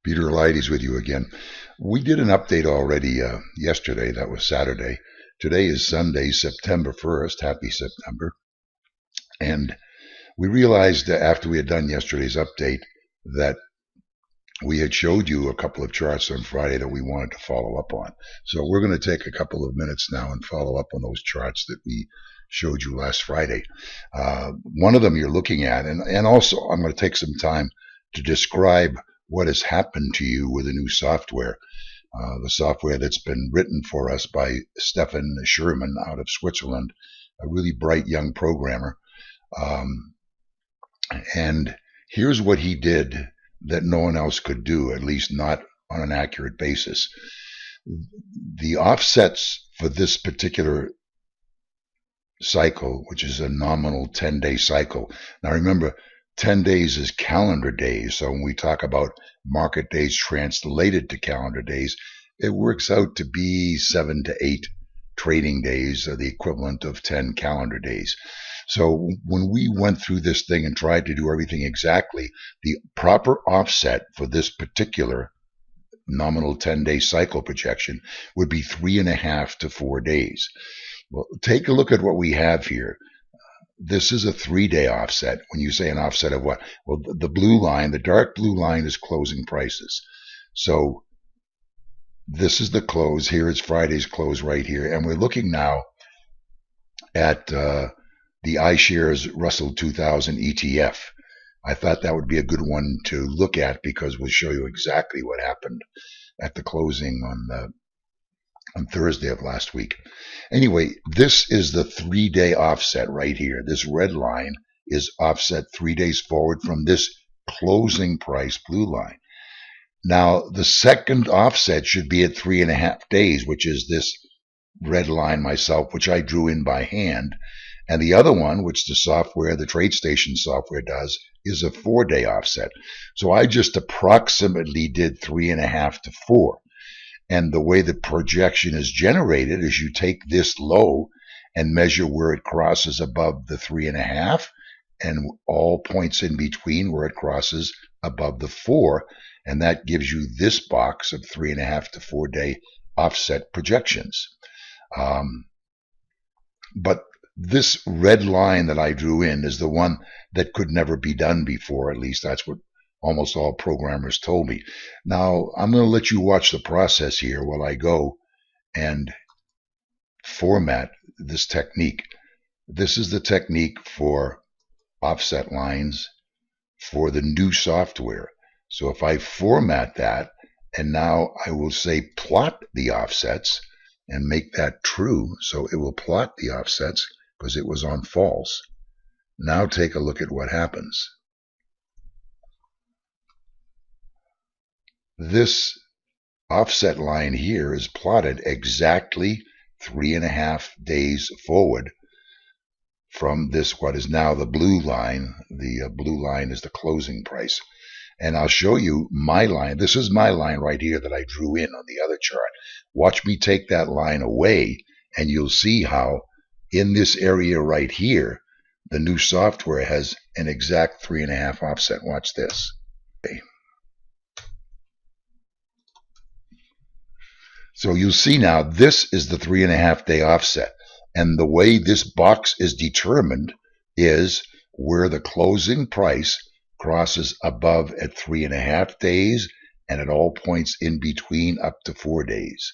Peter Eliades with you again. We did an update already yesterday. That was Saturday. Today is Sunday, September 1st. Happy September. And we realized after we had done yesterday's update that we had showed you a couple of charts on Friday that we wanted to follow up on. So we're going to take a couple of minutes now and follow up on those charts that we showed you last Friday. One of them you're looking at, and also I'm going to take some time to describe what has happened to you with the new software, the software that's been written for us by Stefan Sherman out of Switzerland, a really bright young programmer. And here's what he did that no one else could do, at least not on an accurate basis. The offsets for this particular cycle, which is a nominal 10-day cycle. Now remember, 10 days is calendar days. So when we talk about market days translated to calendar days, it works out to be 7 to 8 trading days, or the equivalent of 10 calendar days. So when we went through this thing and tried to do everything exactly, the proper offset for this particular nominal 10-day cycle projection would be 3.5 to 4 days. Well, take a look at what we have here. This is a 3-day offset. When you say an offset of what? Well, the blue line, the dark blue line is closing prices. So this is the close. Here is Friday's close right here. And we're looking now at the iShares Russell 2000 ETF. I thought that would be a good one to look at because we'll show you exactly what happened at the closing on Thursday of last week. Anyway, this is the 3-day offset right here. This red line is offset 3 days forward from this closing price blue line. Now, the second offset should be at 3.5 days, which is this red line myself, which I drew in by hand. And the other one, which the software, the TradeStation software does, is a 4-day offset. So I just approximately did 3.5 to 4. And the way the projection is generated is you take this low and measure where it crosses above the 3.5 and all points in between where it crosses above the 4. And that gives you this box of 3.5 to 4 day offset projections. But this red line that I drew in is the one that could never be done before. At least that's what almost all programmers told me. Now, I'm going to let you watch the process here while I go and format this technique. This is the technique for offset lines for the new software. So if I format that, and now I will say plot the offsets and make that true, so it will plot the offsets because it was on false. Now take a look at what happens. This offset line here is plotted exactly 3.5 days forward from this, what is now the blue line. The blue line is the closing price. And I'll show you my line. This is my line right here that I drew in on the other chart. Watch me take that line away, and you'll see how in this area right here, the new software has an exact 3.5 offset. Watch this. Okay. So you'll see now this is the 3.5 day offset. And the way this box is determined is where the closing price crosses above at 3.5 days and at all points in between up to 4 days.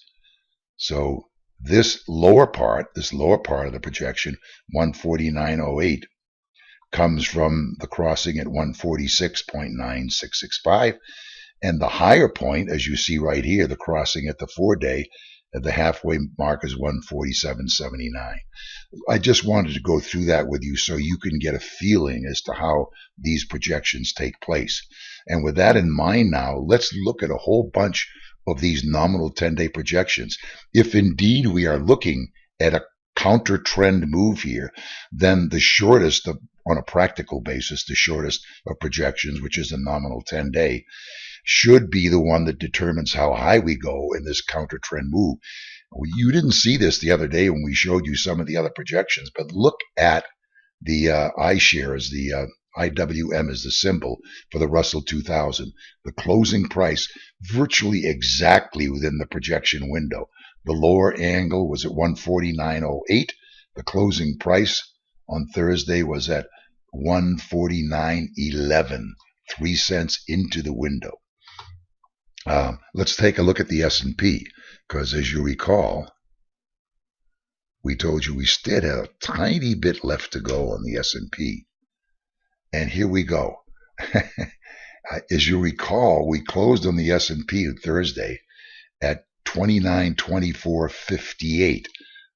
So this lower part of the projection, 149.08, comes from the crossing at 146.9665. And the higher point, as you see right here, the crossing at the 4-day, the halfway mark is 147.79. I just wanted to go through that with you so you can get a feeling as to how these projections take place. And with that in mind now, let's look at a whole bunch of these nominal 10-day projections. If indeed we are looking at a counter trend move here, then the shortest on a practical basis, the shortest of projections, which is the nominal 10-day, should be the one that determines how high we go in this counter trend move. You didn't see this the other day when we showed you some of the other projections, but look at the iShares, the IWM is the symbol for the Russell 2000. The closing price virtually exactly within the projection window. The lower angle was at 149.08. The closing price on Thursday was at 149.11, 3 cents into the window. Let's take a look at the S&P, because as you recall, we told you we still had a tiny bit left to go on the S&P. And here we go. As you recall, we closed on the S&P on Thursday at 2924.58.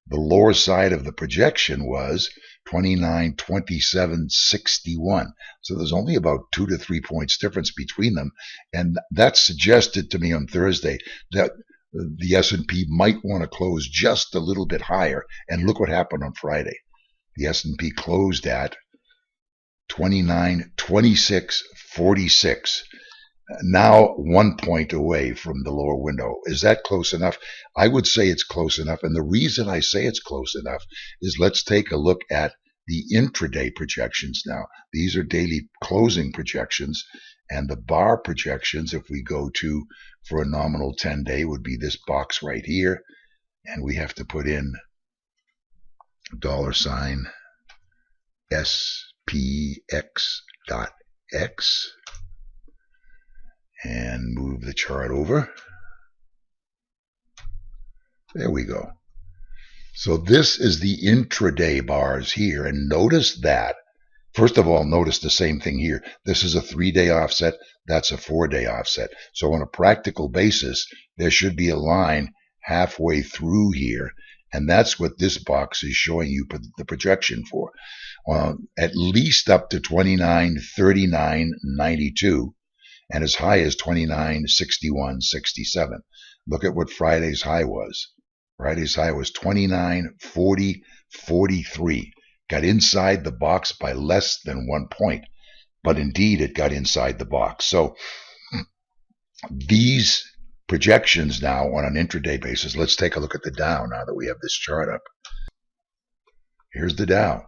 The lower side of the projection was 2927.61. So there's only about 2 to 3 points difference between them, and that suggested to me on Thursday that the S&P might want to close just a little bit higher. And look what happened on Friday. The S&P closed at 2926.46. Now 1 point away from the lower window. Is that close enough? I would say it's close enough. And the reason I say it's close enough is let's take a look at the intraday projections now. These are daily closing projections. And the bar projections, if we go to for a nominal 10-day, would be this box right here. And we have to put in $SPX.X. And move the chart over. There we go. So this is the intraday bars here. And notice that, first of all, notice the same thing here. This is a 3-day offset. That's a 4-day offset. So on a practical basis, there should be a line halfway through here. And that's what this box is showing you the projection for. At least up to 2939.92. And as high as 2961.67. Look at what Friday's high was. Friday's high was 2940.43. Got inside the box by less than 1 point, but indeed it got inside the box. So these projections now on an intraday basis, let's take a look at the Dow now that we have this chart up. Here's the Dow.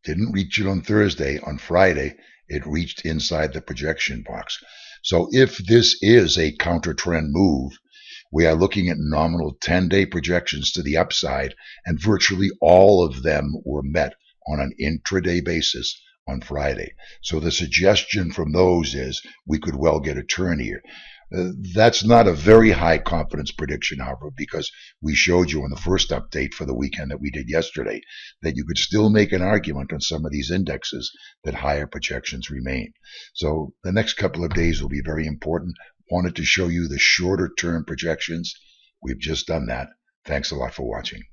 Didn't reach it on Thursday. On Friday, it reached inside the projection box. So if this is a counter trend move, we are looking at nominal 10-day projections to the upside, and virtually all of them were met on an intraday basis on Friday. So the suggestion from those is we could well get a turn here. That's not a very high confidence prediction, however, because we showed you in the first update for the weekend that we did yesterday that you could still make an argument on some of these indexes that higher projections remain. So the next couple of days will be very important. Wanted to show you the shorter term projections. We've just done that. Thanks a lot for watching.